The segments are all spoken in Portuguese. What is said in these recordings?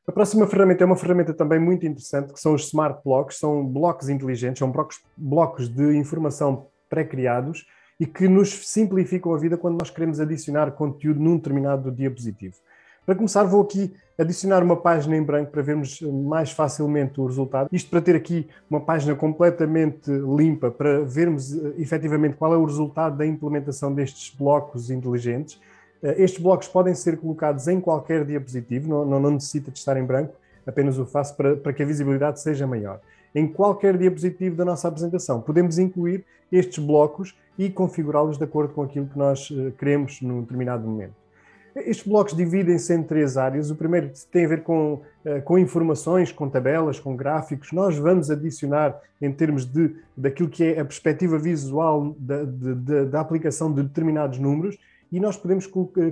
A próxima ferramenta é uma ferramenta também muito interessante, que são os Smart Blocks. São blocos inteligentes, são blocos de informação pré-criados e que nos simplificam a vida quando nós queremos adicionar conteúdo num determinado diapositivo. Para começar, vou aqui adicionar uma página em branco para vermos mais facilmente o resultado. Isto para ter aqui uma página completamente limpa, para vermos efetivamente qual é o resultado da implementação destes blocos inteligentes. Estes blocos podem ser colocados em qualquer diapositivo, não necessita de estar em branco, apenas o faço para que a visibilidade seja maior. Em qualquer diapositivo da nossa apresentação, podemos incluir estes blocos e configurá-los de acordo com aquilo que nós queremos num determinado momento. Estes blocos dividem-se em 3 áreas. O primeiro tem a ver com informações, com tabelas, com gráficos. Nós vamos adicionar em termos daquilo que é a perspectiva visual da aplicação de determinados números e nós podemos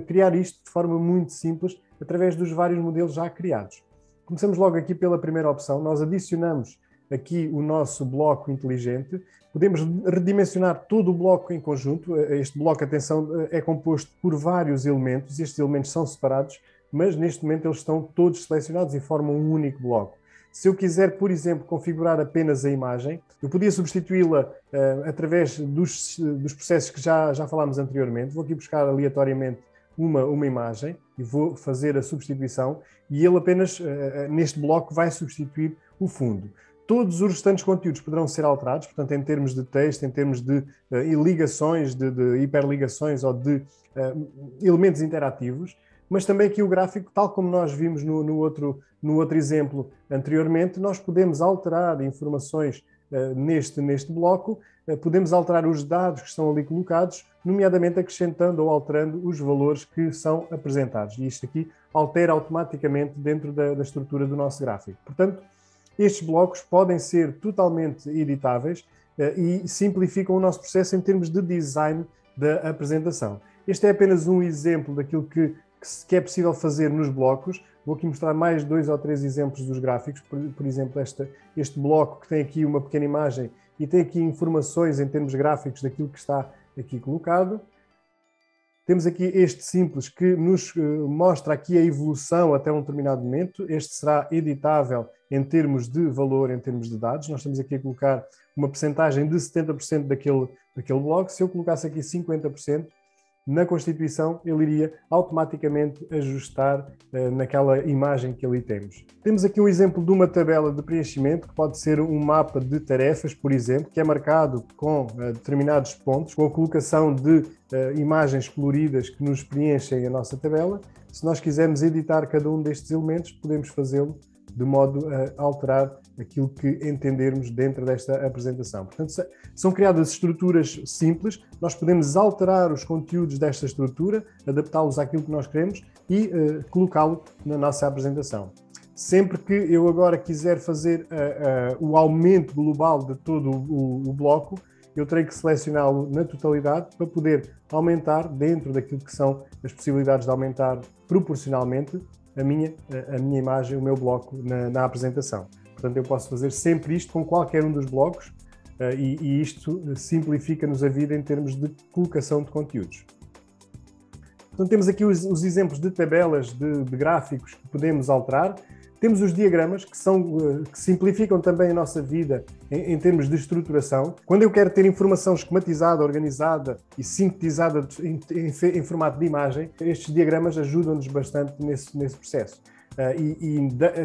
criar isto de forma muito simples através dos vários modelos já criados. Começamos logo aqui pela primeira opção. Nós adicionamos aqui o nosso bloco inteligente. Podemos redimensionar todo o bloco em conjunto. Este bloco, atenção, é composto por vários elementos. Estes elementos são separados, mas neste momento eles estão todos selecionados e formam um único bloco. Se eu quiser, por exemplo, configurar apenas a imagem, eu podia substituí-la através dos processos que já falámos anteriormente. Vou aqui buscar aleatoriamente uma imagem e vou fazer a substituição e ele apenas, neste bloco, vai substituir o fundo. Todos os restantes conteúdos poderão ser alterados, portanto, em termos de texto, em termos de ligações, de hiperligações ou de elementos interativos, mas também aqui o gráfico, tal como nós vimos no outro exemplo anteriormente, nós podemos alterar informações neste bloco, podemos alterar os dados que estão ali colocados, nomeadamente acrescentando ou alterando os valores que são apresentados. E isto aqui altera automaticamente dentro da estrutura do nosso gráfico. Portanto, estes blocos podem ser totalmente editáveis e simplificam o nosso processo em termos de design da apresentação. Este é apenas um exemplo daquilo que é possível fazer nos blocos. Vou aqui mostrar mais 2 ou 3 exemplos dos gráficos. Por exemplo, este bloco que tem aqui uma pequena imagem e tem aqui informações em termos gráficos daquilo que está aqui colocado. Temos aqui este simples que nos mostra aqui a evolução até um determinado momento. Este será editável em termos de valor, em termos de dados. Nós estamos aqui a colocar uma percentagem de 70% daquele bloco. Se eu colocasse aqui 50%, na Constituição ele iria automaticamente ajustar naquela imagem que ali temos. Temos aqui um exemplo de uma tabela de preenchimento, que pode ser um mapa de tarefas, por exemplo, que é marcado com determinados pontos, com a colocação de imagens coloridas que nos preenchem a nossa tabela. Se nós quisermos editar cada um destes elementos, podemos fazê-lo de modo a alterar aquilo que entendermos dentro desta apresentação. Portanto, são criadas estruturas simples, nós podemos alterar os conteúdos desta estrutura, adaptá-los àquilo que nós queremos e colocá-lo na nossa apresentação. Sempre que eu agora quiser fazer o aumento global de todo o bloco, eu terei que selecioná-lo na totalidade para poder aumentar dentro daquilo que são as possibilidades de aumentar proporcionalmente a minha imagem, o meu bloco na apresentação. Portanto, eu posso fazer sempre isto com qualquer um dos blocos e isto simplifica-nos a vida em termos de colocação de conteúdos. Portanto, temos aqui os exemplos de tabelas, de gráficos que podemos alterar. Temos os diagramas, que simplificam também a nossa vida em termos de estruturação. Quando eu quero ter informação esquematizada, organizada e sintetizada em formato de imagem, estes diagramas ajudam-nos bastante nesse processo.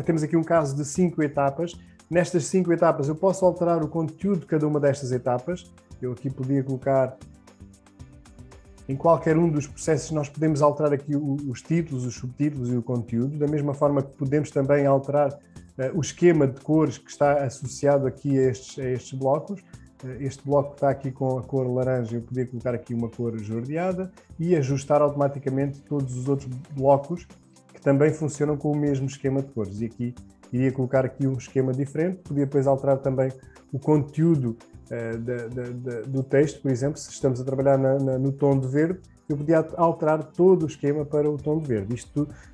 Temos aqui um caso de 5 etapas. Nestas 5 etapas eu posso alterar o conteúdo de cada uma destas etapas. Eu aqui podia colocar... Em qualquer um dos processos nós podemos alterar aqui os títulos, os subtítulos e o conteúdo, da mesma forma que podemos também alterar o esquema de cores que está associado aqui a estes blocos. Este bloco está aqui com a cor laranja, eu podia colocar aqui uma cor esverdeada e ajustar automaticamente todos os outros blocos que também funcionam com o mesmo esquema de cores. E aqui iria colocar aqui um esquema diferente, podia depois alterar também o conteúdo do texto, por exemplo, se estamos a trabalhar no tom de verde, eu podia alterar todo o esquema para o tom de verde.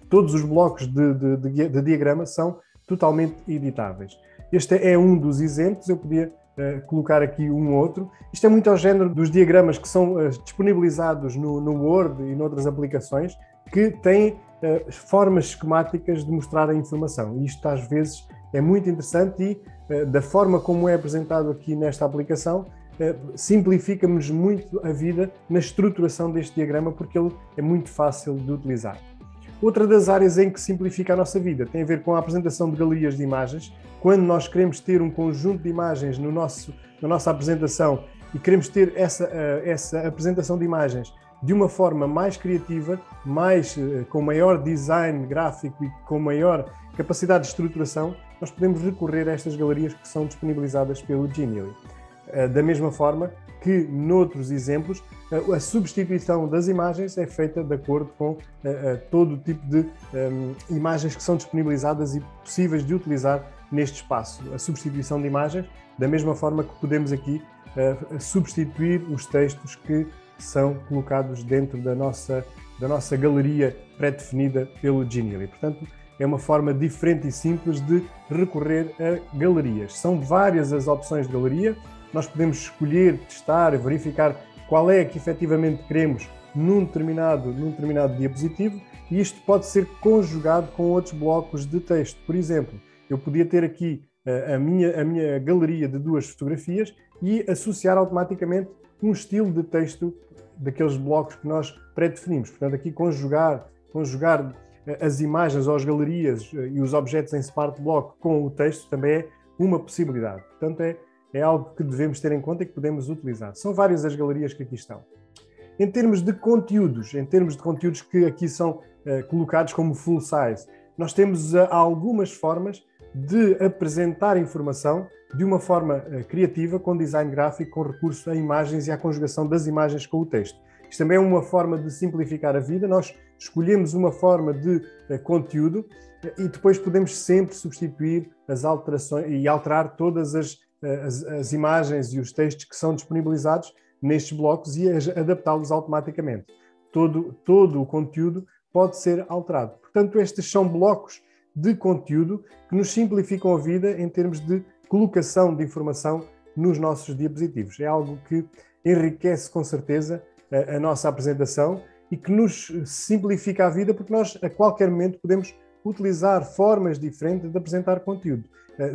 Todos os blocos de diagrama são totalmente editáveis. Este é um dos exemplos, eu podia colocar aqui um outro. Isto é muito ao género dos diagramas que são disponibilizados no Word e noutras aplicações, que têm formas esquemáticas de mostrar a informação. Isto às vezes é muito interessante e da forma como é apresentado aqui nesta aplicação, simplifica-nos muito a vida na estruturação deste diagrama, porque ele é muito fácil de utilizar. Outra das áreas em que simplifica a nossa vida tem a ver com a apresentação de galerias de imagens. Quando nós queremos ter um conjunto de imagens na nossa apresentação e queremos ter essa apresentação de imagens de uma forma mais criativa, com maior design gráfico e com maior capacidade de estruturação, nós podemos recorrer a estas galerias que são disponibilizadas pelo Genially. Da mesma forma que, noutros exemplos, a substituição das imagens é feita de acordo com todo o tipo de imagens que são disponibilizadas e possíveis de utilizar neste espaço. A substituição de imagens, da mesma forma que podemos aqui substituir os textos que são colocados dentro da nossa galeria pré-definida pelo Genially. Portanto, é uma forma diferente e simples de recorrer a galerias. São várias as opções de galeria. Nós podemos escolher, testar, verificar qual é que efetivamente queremos num determinado diapositivo, e isto pode ser conjugado com outros blocos de texto. Por exemplo, eu podia ter aqui a minha galeria de 2 fotografias e associar automaticamente um estilo de texto daqueles blocos que nós pré-definimos. Portanto, aqui conjugar as imagens ou as galerias e os objetos em Smart Block com o texto também é uma possibilidade. Portanto, é algo que devemos ter em conta e que podemos utilizar. São várias as galerias que aqui estão. Em termos de conteúdos que aqui são colocados como full size, nós temos algumas formas de apresentar informação de uma forma criativa, com design gráfico, com recurso a imagens e à conjugação das imagens com o texto. Isto também é uma forma de simplificar a vida. Nós escolhemos uma forma de conteúdo e depois podemos sempre substituir as alterações e alterar todas as imagens e os textos que são disponibilizados nestes blocos e adaptá-los automaticamente. Todo o conteúdo pode ser alterado. Portanto, estes são blocos de conteúdo que nos simplificam a vida em termos de colocação de informação nos nossos diapositivos. É algo que enriquece com certeza a nossa apresentação e que nos simplifica a vida, porque nós a qualquer momento podemos utilizar formas diferentes de apresentar conteúdo.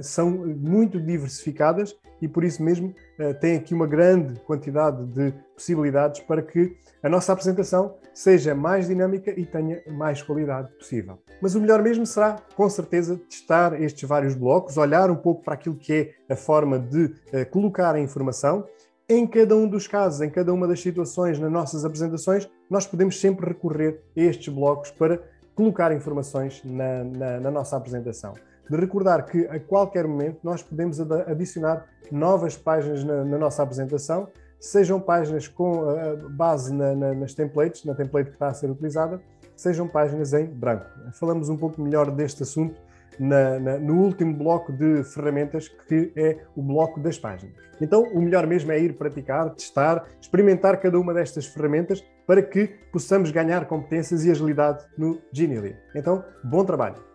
São muito diversificadas e por isso mesmo tem aqui uma grande quantidade de possibilidades para que a nossa apresentação seja mais dinâmica e tenha mais qualidade possível. Mas o melhor mesmo será, com certeza, testar estes vários blocos, olhar um pouco para aquilo que é a forma de colocar a informação. Em cada um dos casos, em cada uma das situações nas nossas apresentações, nós podemos sempre recorrer a estes blocos para colocar informações na nossa apresentação. De recordar que a qualquer momento nós podemos adicionar novas páginas na nossa apresentação, sejam páginas com base nas templates, na template que está a ser utilizada, sejam páginas em branco. Falamos um pouco melhor deste assunto no último bloco de ferramentas, que é o bloco das páginas. Então, o melhor mesmo é ir praticar, testar, experimentar cada uma destas ferramentas para que possamos ganhar competências e agilidade no Genially. Então, bom trabalho!